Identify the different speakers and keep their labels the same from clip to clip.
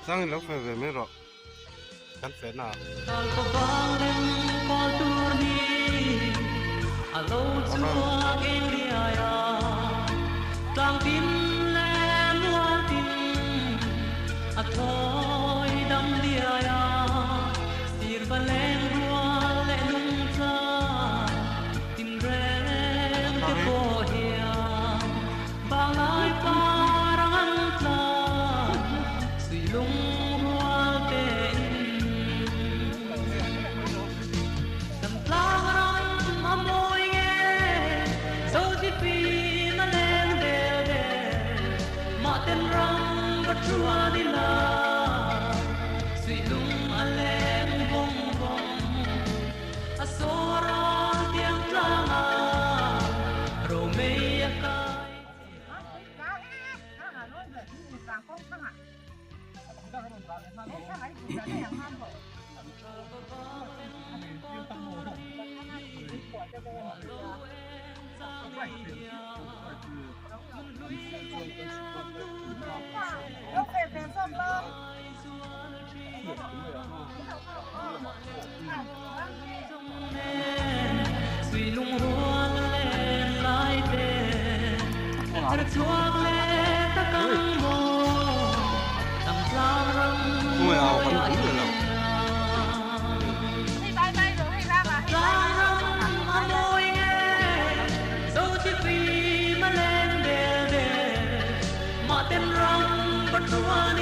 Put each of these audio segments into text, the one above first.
Speaker 1: sang lâu phải về mới rồi cắn phế nào
Speaker 2: thôi đắm lia ya sir baleng rua le lung tra tin ren te po hia balai parang tla sui lung rua te tam tlang ram amoy nge so ti pi na leng de de ma ten ram but trua di la sui lung alem bong bong asora tiang tlanga ro mei akai sui lung ruan lên lai te ar chuak le ta kang mo tam tlang ram
Speaker 1: mùi ảo vẫn đúng rồi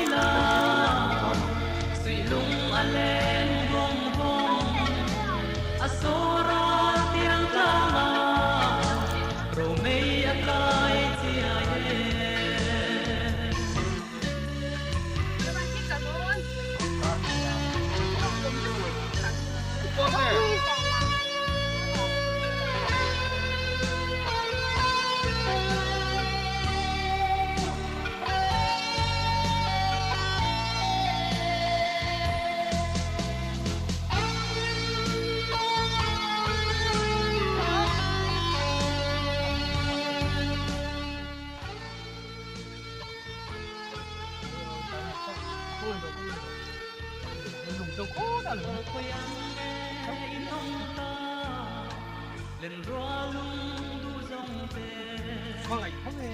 Speaker 1: nào
Speaker 2: sui lung alem bong bong asora tiang tanga ro mei akai tia ye lên rua lung du dòng về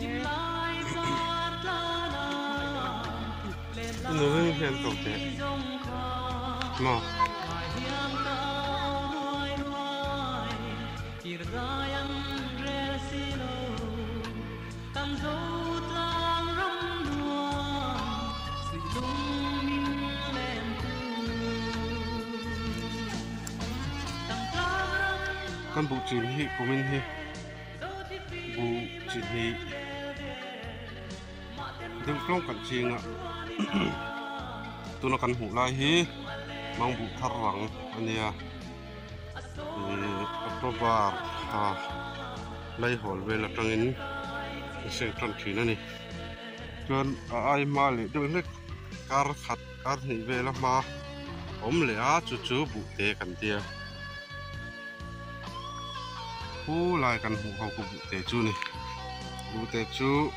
Speaker 2: kim lai phát la la lên la
Speaker 1: nó vẫn hiện tổ thế
Speaker 2: dòng kha
Speaker 1: mà
Speaker 2: mai hiang cao ruai ruai kirayang resilo tam dâu tlang ram luang sui lung min lem tu tam tlang ram
Speaker 1: con bụ chín hi của mình hi bụ chín hi đừng không cần chiên ạ tôi nó cần hủ lại hi mang bụ thar vắng anh à October lấy hồn về là trong in sẽ trong chỉ nữa nè cho ai mà lại đôi lúc car khát car này về là mà lẽ chú chú bụ tê cần tia hú lại cần hủ hậu của bụ tê chú này bụ tê chú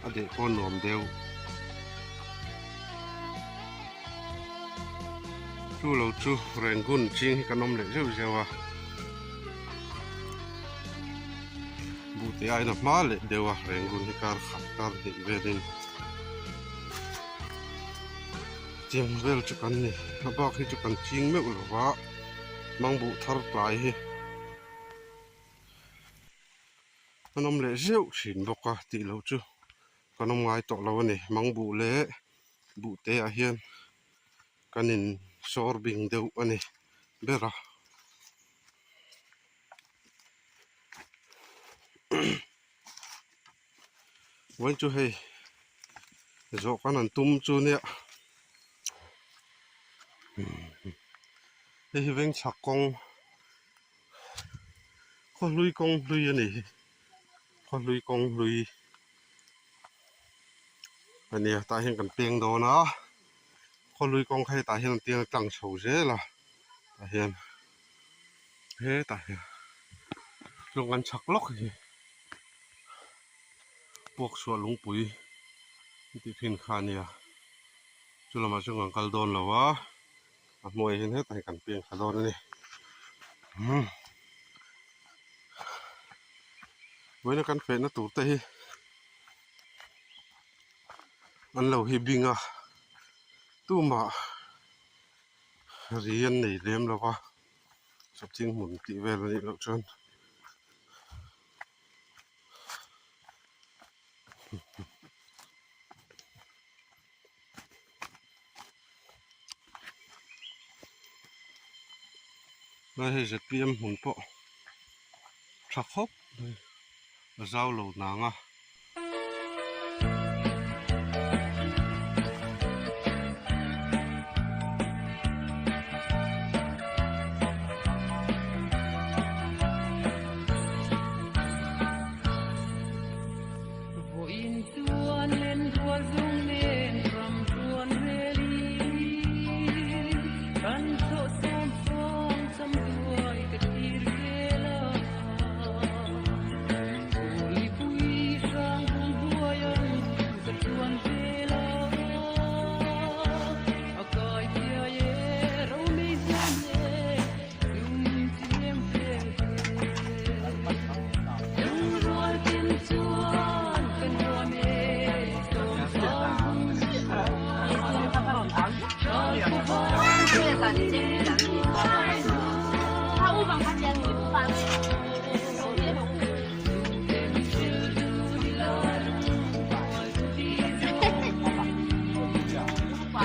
Speaker 1: ở để con nồm đều chú lâu chú rèn gun chiên cái nôm lệ rêu rêu à bụ tê ai nạp má lệ đều à rèn gun cái car khát car để về đến chiên về chú cần này nó bao khi chú cần chiên mèo là vã mang bụ thar lại hi con ông lệ rượu xỉn bọc à tỷ lâu chưa con ông ngay tọt lâu này mang bụ lệ bụ tê à hiền cái nên sor bình đều anh này biết à vẫn chưa hay rõ con ăn tum chưa nè đây vẫn sạc con lui anh này con lui anh này tại hiện cần tiền đồ nó con lui con hay tại hiện tiền tăng sầu dễ là tại hiện thế tại hiện lúc ăn sạc lóc gì buộc xóa lúng bụi thì phiền khan nha chú là mà chú ngang cal đòn là vợ mồi hình hết này cắn pieng cal đòn này với nó cắn phê nó tụt tay ăn lẩu hi bing à tu mà riêng này đêm là vợ sắp chính muốn tị về là lẩu trơn đây là PM muốn bộ sạc hốc rau lẩu nắng à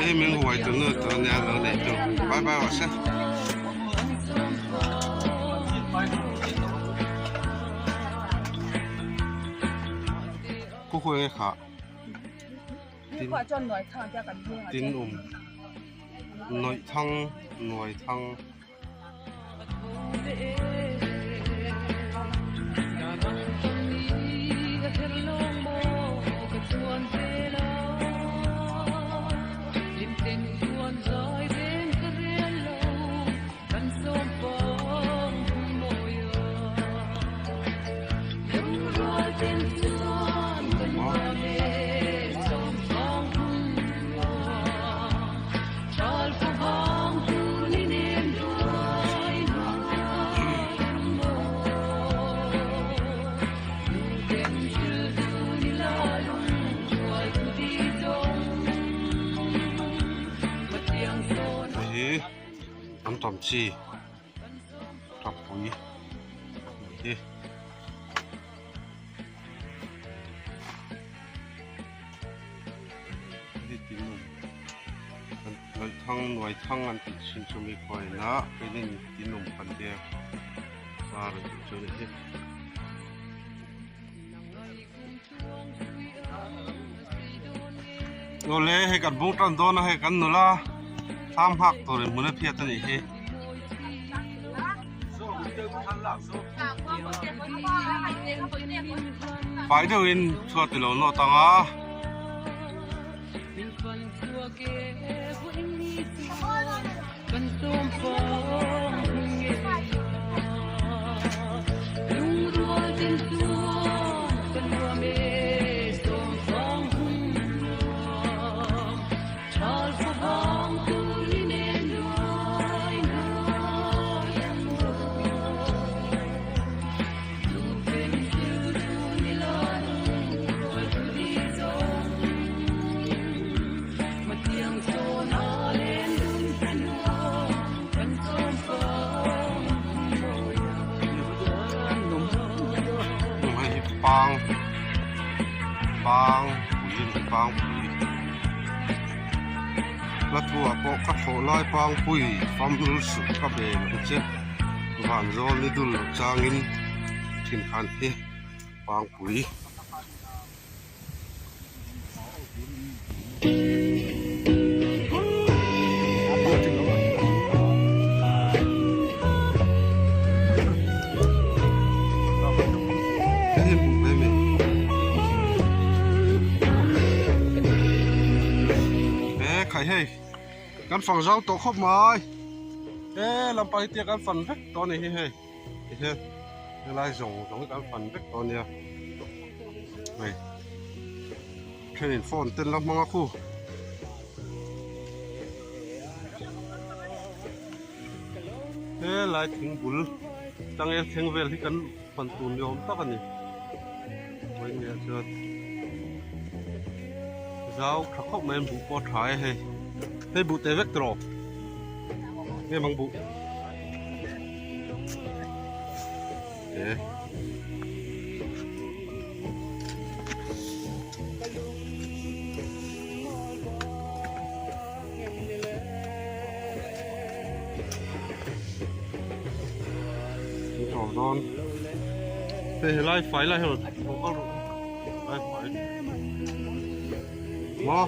Speaker 1: Ê, mình hỏi tụi nó tụi nhà nó này tụi bye bye và sẽ cô khôi cái khả
Speaker 3: Tin cho nội thang cho cần nghe
Speaker 1: tin nội thăng ăn tôm chi trọc bụi đi đi tìm nội thăng ăn thịt xin cho mình coi nó cái nên tìm nồng phần đen và rồi cho nó hết rồi lấy hay cần bông tròn đó hay cần nữa là tham hạc rồi muốn phiệt cái này hết phải đâu in chua từ lâu nó tăng á bang bụi là thua bộ các hộ lai bang bụi phong lưu sự các bề một chiếc vạn do lên đun lục trang in trên khăn thế bang bụi hey căn phòng rau tổ khóc mày ê làm bài tiệc căn phần vết to này hey hey lại dùng cái căn phần vết to này này cái này phone tên là mang khu lại thỉnh bùn tăng em thèn về thì cần phần tùn nhôm tắc anh với nghe chưa giáo thắc khóc men bụ có thái hay bụ tê vector nghe bằng bụ thế tròn non thế lại phải lại rồi không có lại phải mà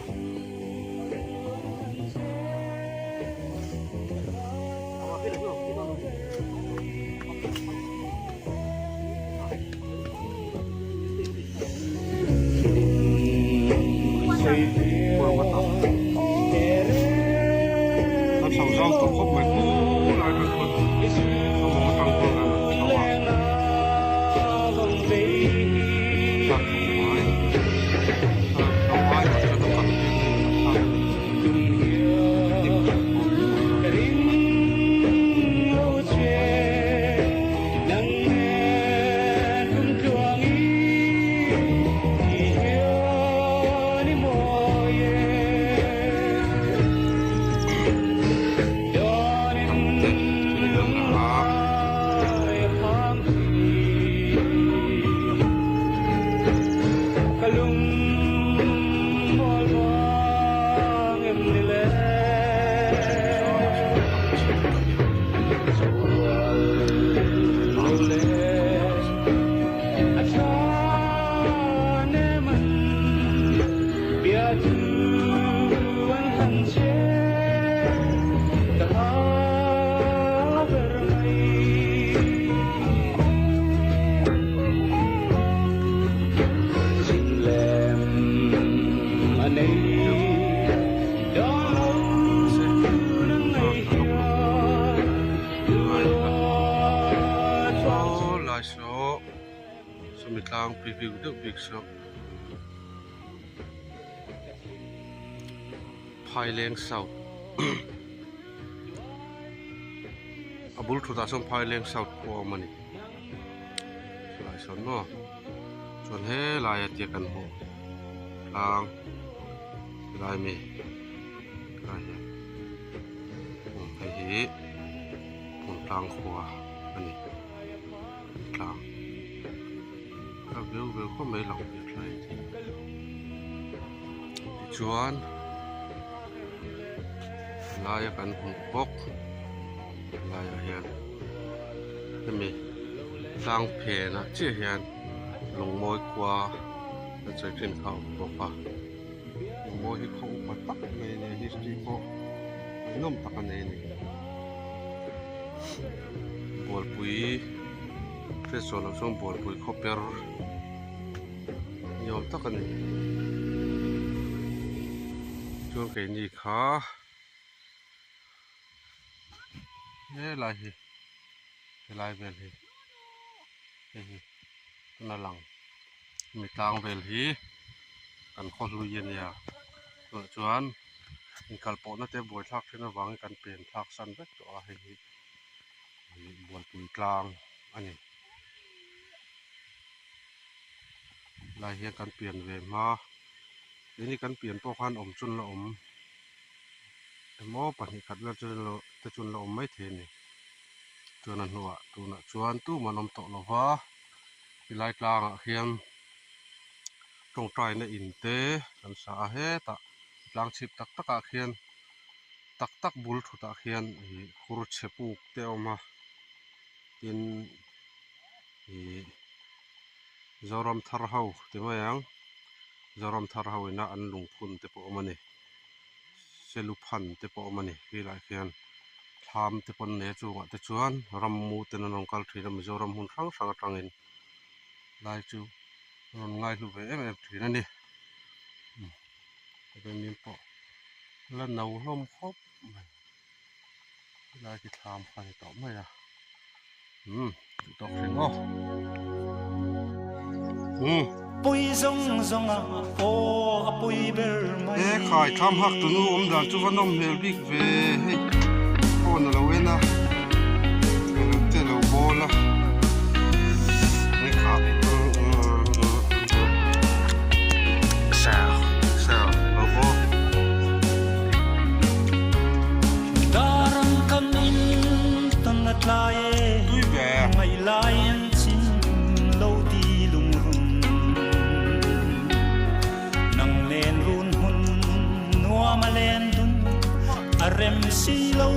Speaker 1: sầu rau tổ khóc mày cũ lại được rồi không có tăng cường là sao à tăng quá tăng quá cho nó cần mitlang preview được big shop phai leng sau abul thu ta som phai leng sau ko mani lai son no chon he lai atia kan ho lang lai mi lai he hi pon tang khwa ani tang view có mấy lòng việc này chuan lai kan hung bok lai hian mi tang phe na chi hian lung moi kwa na chai tin khau bopa moi hi khong pa tak ne history ko nom tak ne ni bol pui fesol song bol pui khoperยอมตักกันนี่ช่วงเกนี่ขาเนี่ยลายเฮลายเวลเฮนั่นหลังมีตางเวลฮีกันข้อลุยเย็นยาตัวจวนมีการปนนั่นเต็มบวยทักที่นั่นวางกันเปลี่ยนทักสั้นไปตัวให้บวยปุ๋ยกลางอันนี้ลายเฮียกันเปลี่ยนเวมาเดี๋ยวนี้กันเปลี่ยนพวกขันอมจุนละอมแต่หม้อปันหิขัดแล้วจุนละอมไม่เทนี่จวนนั้นหัวตัวน่ะจวนตู้มันอมตกละวะที่ลายกลางอ่ะเฮียนตรงใจในอินเตกันสาเหตุกลางชิบตักตักอ่ะเฮียนตักบุลทุตอ่ะเฮียนครุเชปูกเตอมาเป็นZoram tharhau te mayang zoram tharhau ina an lungphun te po mani seluphan te po mani kila khian tham te pon ne chunga te chuan rammu te nanong kal thina mizoram hun thang sang atangin lai chu non ngai lu ve em thina ni te nim po la nau hlom khop lai ki tham khai to mai à to khingo
Speaker 4: Pui zong zong a po a pui ber mai
Speaker 1: khai tham hak tu nu om dan chu vanom hel bik ve he on lo wena
Speaker 4: lai
Speaker 1: tui ve
Speaker 4: ngày lai anh chín lâu đi lung rung nang lên run hun nua mà lên dun rem si lâu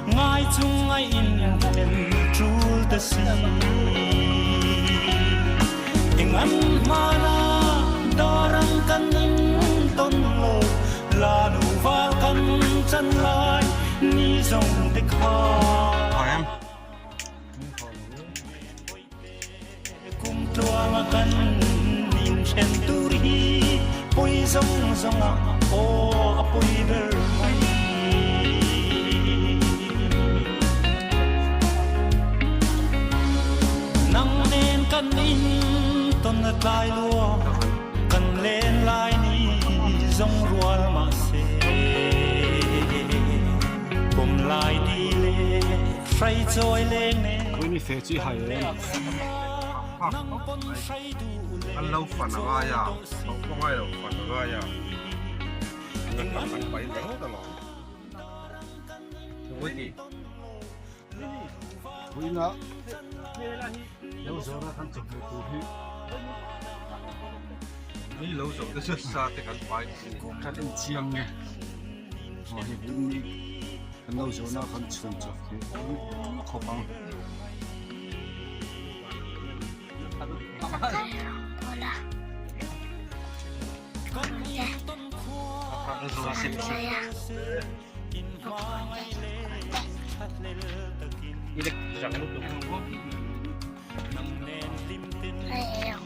Speaker 4: ngay chung ngay in em trul ta si hình anh mana darang kanin ton lo la nu va kan chân lai ni dòng de kha
Speaker 1: em
Speaker 4: kum tua ma kan nin chen turi poi dòng dòng o poi ber mai nang nen kan in ton na tai lua kan len lai ni dòng rual ma se kum lai di le sai choi leng ne
Speaker 5: Kui ni fe chi hai em
Speaker 1: anh lâu phản là ai à không ai đâu phản là ai à mình làm anh phải đánh tao lọ đúng gì
Speaker 5: Kui na Lâu rồi na kan chụp được tu hi
Speaker 1: đi lâu rồi cái xuất xa thì cần phải
Speaker 5: Kan in chiang nge Ho hi bun ni Kan lâu rồi na kan chun chụp hi Ko pang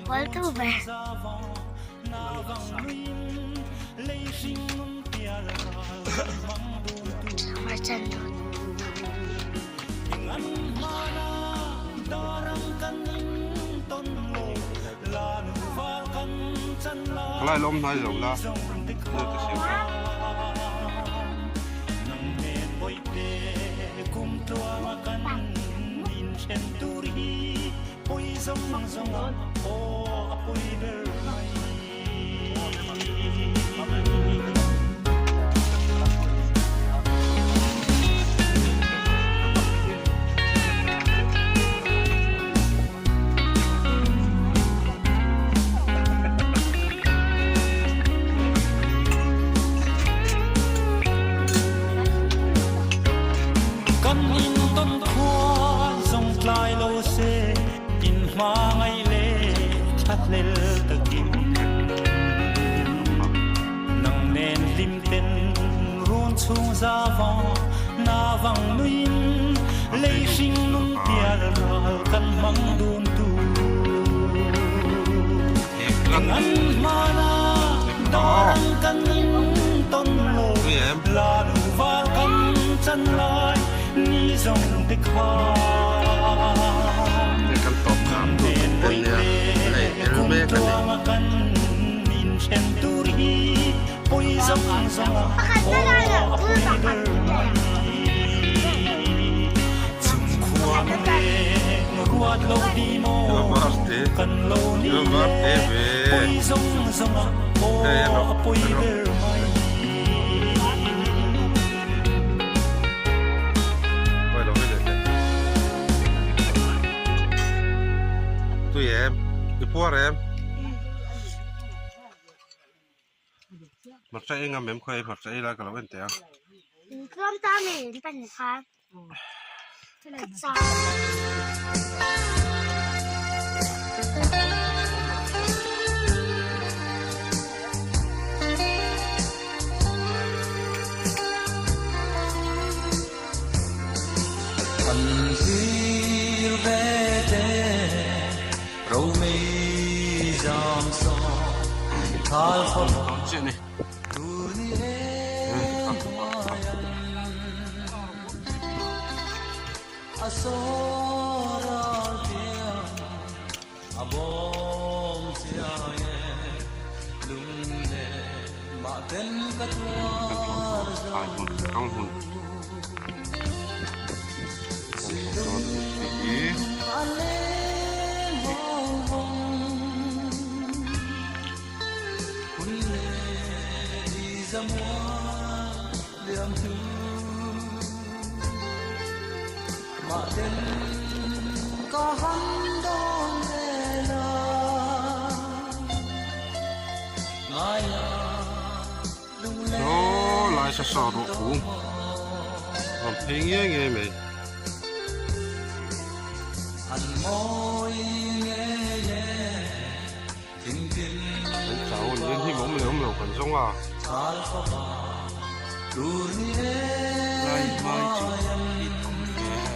Speaker 6: ¿Cuál tuve? Marchando.
Speaker 1: lại lom này rồi là đưa cái xe
Speaker 4: ra vòng na vòng nuin lấy sinh nung tia ra căn măng đun tu ngăn mana đón căn in ton lô là đủ va căn chân lại ni dòng tích hoa
Speaker 1: căn tộc khám bên này em mê cái này
Speaker 4: căn in chen turi poi dòng dòng ruột lâu đi mô cần lâu đi poi dòng dòng ô poi ver mai
Speaker 1: quay đầu bây giờ tụi em đi qua em mặt trái ngắm em khoe mặt trái là cái lâu bên té
Speaker 6: เครื่องตาเหม็นเป็นคะสอง
Speaker 4: คันที่เวเดเราไม่ยอมสอนทาลคน
Speaker 1: chuyện này không hồn Đó lại sẽ sò độ phủ còn thấy nghe mày anh cháu lên thì bóng liều mèo còn giống à
Speaker 5: Lai mai chỉ ít không nghe.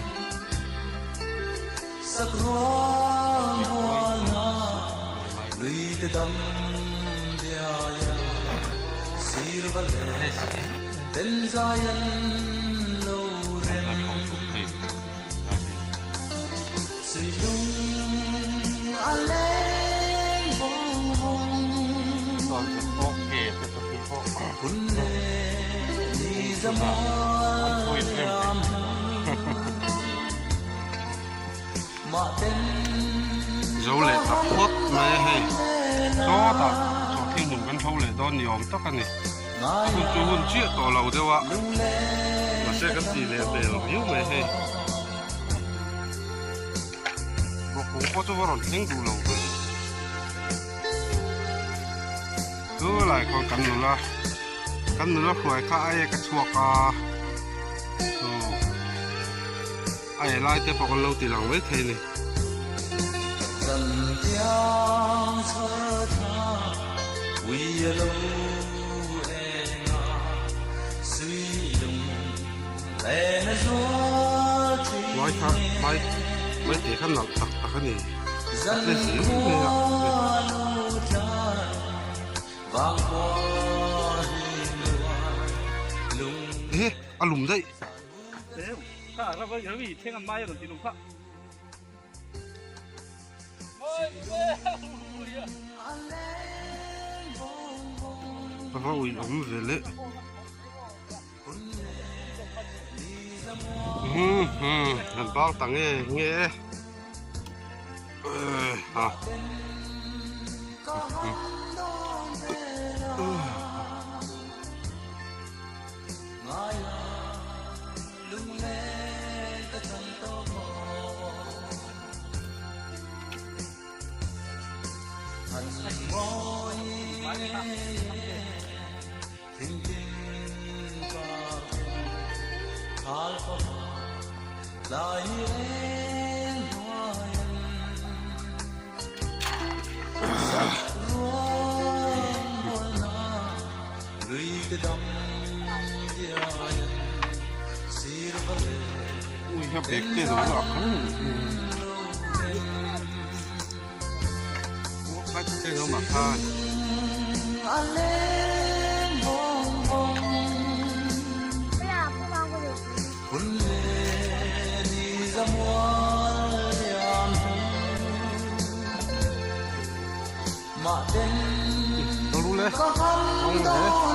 Speaker 1: dấu lệ tập phốt mày hay đó ta cho thiên dùng căn thâu lệ đó nhiều tất cả này không chú hôn chuyện tỏ lầu theo ạ mà sẽ cái gì lệ bề là yếu mày hay nó cũng có cho vào thiên đủ lầu cứ lại còn cắn nữa khỏi cả ai cái chuột à ai lại tiếp vào con lâu thì lòng với thầy này nói khác mấy thì khăn nặng tặc cái này lên gì cũng nghe ê ăn lùm dậy
Speaker 5: Nó bây giờ bị thêm ăn mai rồi thì đúng không?
Speaker 1: Papa ui ấm về lệ hẳn bao tặng nghe hả ui hấp đẹp cái rồi đó bắt cái nó mà than nó luôn đấy không đấy